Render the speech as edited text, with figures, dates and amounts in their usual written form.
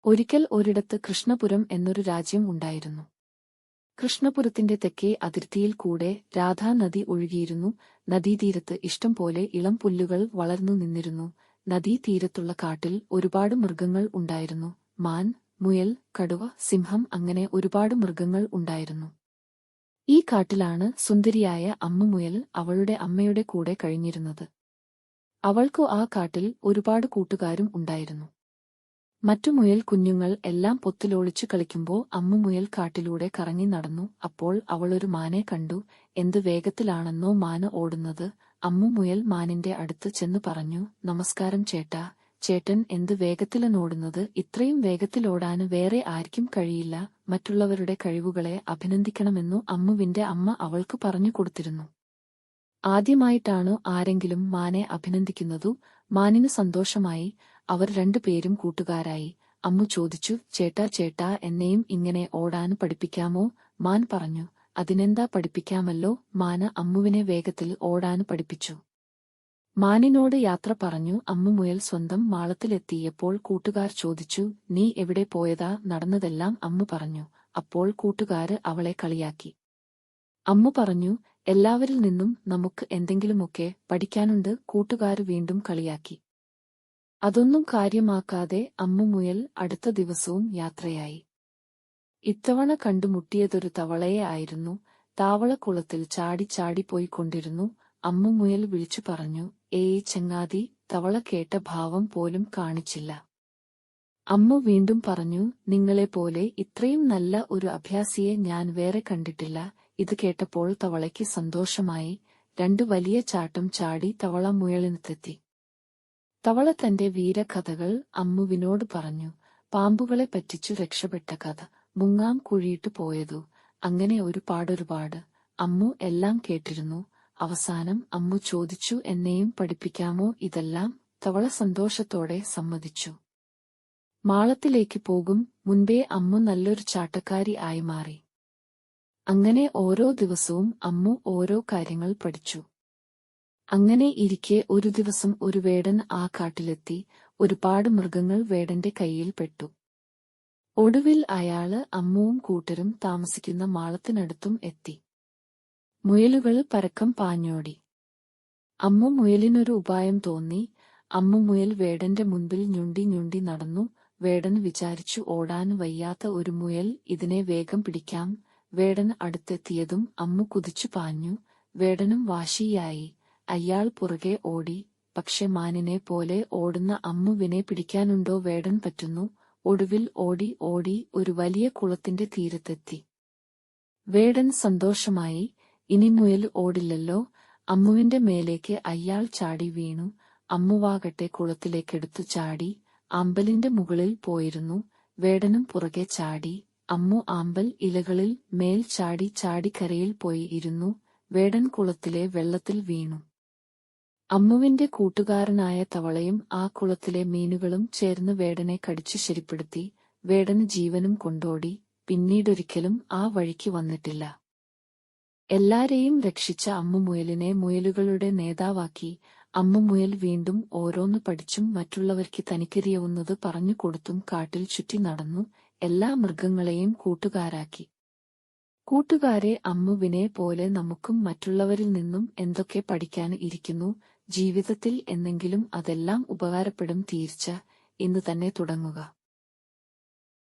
ഒരിക്കൽ ഒരിടത്ത് കൃഷ്ണപുരം എന്നൊരു രാജ്യം ഉണ്ടായിരുന്നു. കൃഷ്ണപുരത്തിന്റെ തെക്കേ അതിർത്തിയിൽ കൂടെ രാധാനദി ഒഴുകിയിരുന്നു. നദീതീരത്ത് ഇഷ്ടം പോലെ ഇളം പുല്ലുകൾ വളർന്നു നിന്നിരുന്നു. നദീതീരത്തുള്ള കാട്ടിൽ ഒരുപാട് മൃഗങ്ങൾ ഉണ്ടായിരുന്നു. മാൻ, മുയൽ, കടുവ, സിംഹം അങ്ങനെ ഒരുപാട് മൃഗങ്ങൾ ഉണ്ടായിരുന്നു. ഈ കാട്ടിലാണ് സുന്ദരിയായ അമ്മുമുയൽ അവളുടെ അമ്മയുടെ കൂടെ കഴിഞ്ഞിരുന്നത്. അവൾക്കു ആ കാട്ടിൽ ഒരുപാട് കൂട്ടുകാരും ഉണ്ടായിരുന്നു. മറ്റു മുയൽ കുഞ്ഞുങ്ങൾ എല്ലാം പൊത്തിലൊളിച്ചു കളിക്കുമ്പോൾ അമ്മുമുയൽ കാട്ടിലൂടെ കറങ്ങി നടന്നു. അപ്പോൾ അവളൊരു മാനെ കണ്ടു. എന്ത് വേഗത്തിലാണെന്നോ മാന് ഓടുന്നത്. അമ്മുമുയൽ മാനിന്റെ അടുത്ത് ചെന്നു പറഞ്ഞു, "നമസ്കാരം ചേട്ടാ, ചേട്ടൻ എന്ത് വേഗത്തിലാണോടുന്നത്? ഇത്രയും വേഗത്തിലോടാന് വേറെ ആർക്കും കഴിയില്ല. മറ്റുള്ളവരുടെ കഴിവുകളെ അഭിനന്ദിക്കണമെന്നു അമ്മുവിന്റെ അമ്മ അവൾക്ക് പറഞ്ഞു കൊടുത്തിരുന്നു." ആദ്യമായിട്ടാണോ ആരെങ്കിലും മാനെ അഭിനന്ദിക്കുന്നതു? മാനിന് സന്തോഷമായി. അവർ രണ്ടുപേരും കൂട്ടുകാരായി. അമ്മു ചോദിച്ചു, "ചേട്ടാ ചേട്ടാ, എന്നെയും ഇങ്ങനെ ഓടാൻ പഠിപ്പിക്കാമോ?" മാൻ പറഞ്ഞു, "അതിനെന്താ, പഠിപ്പിക്കാമല്ലോ." മാന് അമ്മുവിനെ വേഗത്തിൽ ഓടാൻ പഠിപ്പിച്ചു. മാനിനോട് യാത്ര പറഞ്ഞു അമ്മുമുയൽ സ്വന്തം മാളത്തിലെത്തിയപ്പോൾ കൂട്ടുകാർ ചോദിച്ചു, "നീ എവിടെ പോയതാ?" നടന്നതെല്ലാം അമ്മു പറഞ്ഞു. അപ്പോൾ കൂട്ടുകാര് അവളെ കളിയാക്കി. അമ്മു പറഞ്ഞു, "എല്ലാവരിൽ നിന്നും നമുക്ക് എന്തെങ്കിലുമൊക്കെ പഠിക്കാനുണ്ട്." കൂട്ടുകാര് വീണ്ടും കളിയാക്കി. അതൊന്നും കാര്യമാക്കാതെ അമ്മുമുയൽ അടുത്ത ദിവസവും യാത്രയായി. ഇത്തവണ കണ്ടുമുട്ടിയതൊരു തവളയെ ആയിരുന്നു. താവളക്കുളത്തിൽ ചാടി ചാടിപ്പോയിക്കൊണ്ടിരുന്നു. അമ്മുമുയൽ വിളിച്ചു പറഞ്ഞു, "ഏയ് ചങ്ങാതി." തവള കേട്ട ഭാവം പോലും കാണിച്ചില്ല. അമ്മു വീണ്ടും പറഞ്ഞു, "നിങ്ങളെപ്പോലെ ഇത്രയും നല്ല ഒരു അഭ്യാസിയെ ഞാൻ വേറെ കണ്ടിട്ടില്ല." ഇത് കേട്ടപ്പോൾ തവളയ്ക്ക് സന്തോഷമായി. രണ്ടു വലിയ ചാട്ടം ചാടി തവള മുയലിനത്തെത്തി. തവള തന്റെ വീരകഥകൾ അമ്മുവിനോട് പറഞ്ഞു. പാമ്പുകളെ പറ്റിച്ചു രക്ഷപ്പെട്ട കഥ, മുങ്ങാം കുഴിയിട്ടു പോയതു, അങ്ങനെ ഒരുപാട്. അമ്മു എല്ലാം കേട്ടിരുന്നു. അവസാനം അമ്മു ചോദിച്ചു, "എന്നെയും പഠിപ്പിക്കാമോ ഇതെല്ലാം?" തവള സന്തോഷത്തോടെ സമ്മതിച്ചു. മാളത്തിലേക്ക് പോകും മുൻപേ അമ്മു നല്ലൊരു ചാട്ടക്കാരി ആയി മാറി. അങ്ങനെ ഓരോ ദിവസവും അമ്മു ഓരോ കാര്യങ്ങൾ പഠിച്ചു. അങ്ങനെ ഇരിക്കെ ഒരു ദിവസം ഒരു വേടൻ ആ കാട്ടിലെത്തി. ഒരുപാട് മൃഗങ്ങൾ വേടന്റെ കയ്യിൽ പെട്ടു. ഒടുവിൽ അയാള് അമ്മുവും കൂട്ടരും താമസിക്കുന്ന മാളത്തിനടുത്തും എത്തി. മുയലുകൾ പരക്കം പാഞ്ഞോടി. അമ്മു മുയലിനൊരു ഉപായം തോന്നി. അമ്മുമുയൽ വേടന്റെ മുൻപിൽ ഞുണ്ടി ഞുണ്ടി നടന്നു. വേടൻ വിചാരിച്ചു, ഓടാൻ വയ്യാത്ത ഒരു മുയൽ, ഇതിനെ വേഗം പിടിക്കാം. വേടൻ അടുത്തെത്തിയതും അമ്മു കുതിച്ചു പാഞ്ഞു. വേടനും വാശിയായി. അയാൾ പുറകെ ഓടി. പക്ഷെ മാനിനെ പോലെ ഓടുന്ന അമ്മുവിനെ പിടിക്കാനുണ്ടോ വേടൻ പറ്റുന്നു. ഒടുവിൽ ഓടി ഓടി ഒരു വലിയ കുളത്തിന്റെ തീരത്തെത്തി. വേടൻ സന്തോഷമായി. ഇനി മുയൽ ഓടില്ലല്ലോ. അമ്മുവിന്റെ മേലേക്ക് അയാൾ ചാടി വീണു. അമ്മുവാകട്ടെ കുളത്തിലേക്കെടുത്തു ചാടി ആമ്പലിന്റെ മുകളിൽ പോയിരുന്നു. വേടനും പുറകെ ചാടി. അമ്മു ആമ്പൽ ഇലകളിൽ മേൽ ചാടി ചാടി കരയിൽ പോയി ഇരുന്നു. വേടൻ കുളത്തിലെ വെള്ളത്തിൽ വീണു. അമ്മുവിന്റെ കൂട്ടുകാരനായ തവളയും ആ കുളത്തിലെ മീനുകളും ചേർന്ന് വേടനെ കടിച്ചു ശരിപ്പെടുത്തി. വേടന് ജീവനും കൊണ്ടോടി. പിന്നീടൊരിക്കലും ആ വഴിക്ക് വന്നിട്ടില്ല. എല്ലാരെയും രക്ഷിച്ച അമ്മുമുയലിനെ മുയലുകളുടെ നേതാവാക്കി. അമ്മുമുയൽ വീണ്ടും ഓരോന്ന് പഠിച്ചും മറ്റുള്ളവർക്ക് തനിക്കറിയാവുന്നത് പറഞ്ഞു കൊടുത്തും കാട്ടിൽ ചുറ്റി നടന്നു. എല്ലാ മൃഗങ്ങളെയും കൂട്ടുകാരാക്കി. കൂട്ടുകാരെ, അമ്മുവിനെ പോലെ നമുക്കും മറ്റുള്ളവരിൽ നിന്നും എന്തൊക്കെ പഠിക്കാൻ ഇരിക്കുന്നു. ജീവിതത്തിൽ എന്നെങ്കിലും അതെല്ലാം ഉപകാരപ്പെടും തീർച്ച. ഇന്ന് തന്നെ തുടങ്ങുക.